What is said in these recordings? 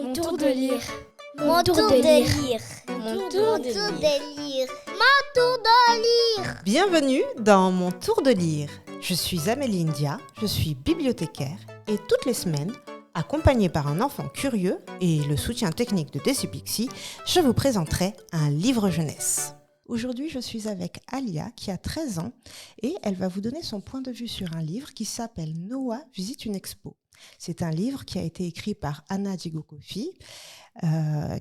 Mon tour de lire. Mon tour de lire. Mon tour de lire. Mon tour de lire. Bienvenue dans Mon tour de lire. Je suis Amélie India, je suis bibliothécaire et toutes les semaines, accompagnée par un enfant curieux et le soutien technique de Decipixi, je vous présenterai un livre jeunesse. Aujourd'hui, je suis avec Alia qui a 13 ans et elle va vous donner son point de vue sur un livre qui s'appelle Noah visite une expo. C'est un livre qui a été écrit par Anna Djigo-Kofi,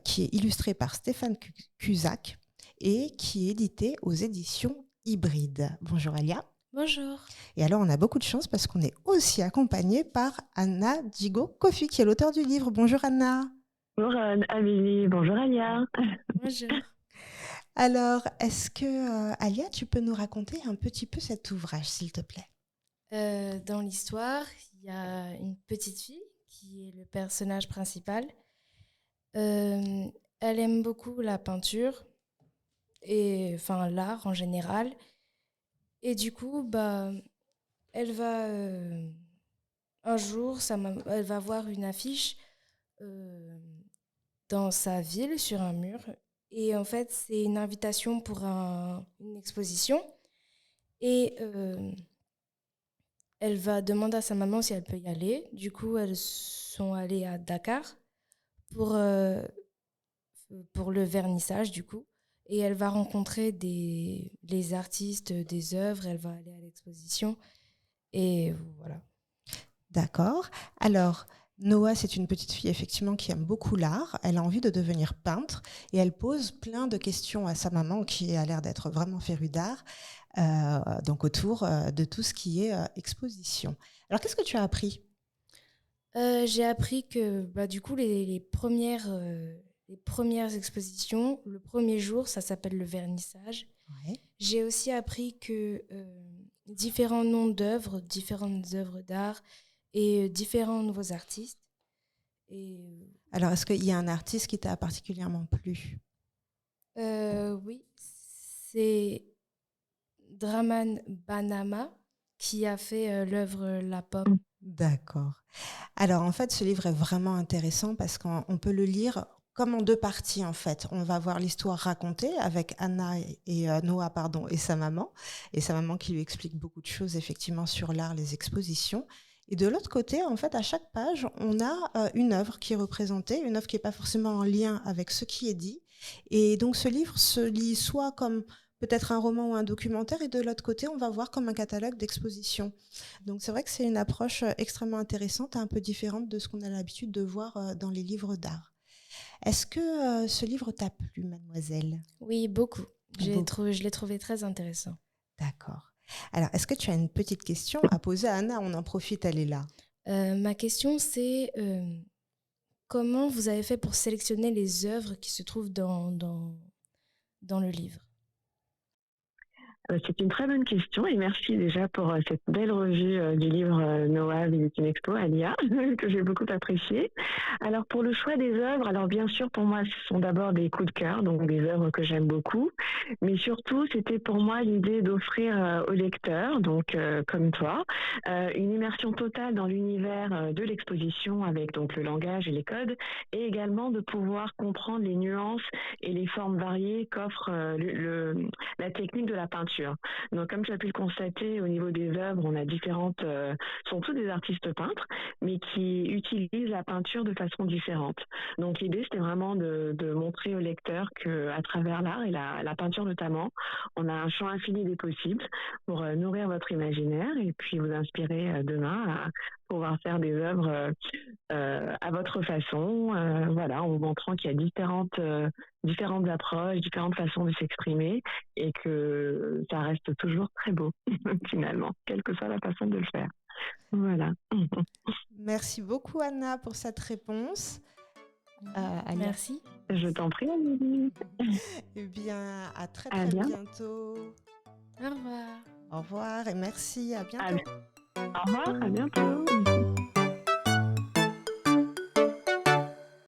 qui est illustré par Stéphane Cusack et qui est édité aux éditions Hybrides. Bonjour Alia. Bonjour. Et alors, on a beaucoup de chance parce qu'on est aussi accompagné par Anna Djigo-Kofi, qui est l'auteur du livre. Bonjour Anna. Bonjour Amélie, bonjour Alia. Bonjour. Alors, est-ce que, Alia, tu peux nous raconter un petit peu cet ouvrage, s'il te plaît ? Dans l'histoire, il y a une petite fille qui est le personnage principal. Elle aime beaucoup la peinture et l'art en général. Et du coup, elle va un jour, elle va voir une affiche dans sa ville sur un mur. Et en fait, c'est une invitation pour une exposition. Et elle va demander à sa maman si elle peut y aller. Du coup, elles sont allées à Dakar pour le vernissage, du coup. Et elle va rencontrer les artistes des œuvres. Elle va aller à l'exposition. Et voilà. D'accord. Alors, Noah, c'est une petite fille effectivement qui aime beaucoup l'art. Elle a envie de devenir peintre et elle pose plein de questions à sa maman qui a l'air d'être vraiment férue d'art, donc autour de tout ce qui est exposition. Alors, qu'est-ce que tu as appris ? J'ai appris que du coup, les premières expositions, le premier jour, ça s'appelle le vernissage. Ouais. J'ai aussi appris que différents noms d'œuvres, différentes œuvres d'art et différents nouveaux artistes. Alors, est-ce qu'il y a un artiste qui t'a particulièrement plu ? Oui, c'est Draman Banama qui a fait l'œuvre La Pomme. D'accord. Alors, en fait, ce livre est vraiment intéressant parce qu'on peut le lire comme en deux parties, en fait. On va voir l'histoire racontée avec Anna et Noah, et sa maman qui lui explique beaucoup de choses, effectivement, sur l'art, les expositions. Et de l'autre côté, en fait, à chaque page, on a une œuvre qui est représentée, une œuvre qui n'est pas forcément en lien avec ce qui est dit. Et donc, ce livre se lit soit comme peut-être un roman ou un documentaire, et de l'autre côté, on va voir comme un catalogue d'expositions. Donc, c'est vrai que c'est une approche extrêmement intéressante, un peu différente de ce qu'on a l'habitude de voir dans les livres d'art. Est-ce que ce livre t'a plu, mademoiselle ? Oui, beaucoup. Je l'ai trouvé très intéressant. D'accord. Alors, est-ce que tu as une petite question à poser à Anna ? On en profite, elle est là. Ma question, c'est comment vous avez fait pour sélectionner les œuvres qui se trouvent dans le livre ? C'est une très bonne question et merci déjà pour cette belle revue du livre Noah visite une expo, Alia, que j'ai beaucoup apprécié. Alors pour le choix des œuvres, alors bien sûr pour moi ce sont d'abord des coups de cœur, donc des œuvres que j'aime beaucoup, mais surtout c'était pour moi l'idée d'offrir aux lecteurs, donc comme toi, une immersion totale dans l'univers de l'exposition avec donc le langage et les codes, et également de pouvoir comprendre les nuances et les formes variées qu'offre la technique de la peinture. Donc, comme tu as pu le constater, au niveau des œuvres, on a sont tous des artistes peintres, mais qui utilisent la peinture de façon différente. Donc, l'idée, c'était vraiment de montrer au lecteur qu'à travers l'art et la peinture notamment, on a un champ infini des possibles pour nourrir votre imaginaire et puis vous inspirer demain à pouvoir faire des œuvres à votre façon, en vous montrant qu'il y a différentes approches, différentes façons de s'exprimer et que ça reste toujours très beau finalement, quelle que soit la façon de le faire. Voilà. Merci beaucoup Anna pour cette réponse. Merci. Je t'en prie, Amélie. Eh bien, à très bientôt. Au revoir. Au revoir et merci, à bientôt. Au revoir, à bientôt.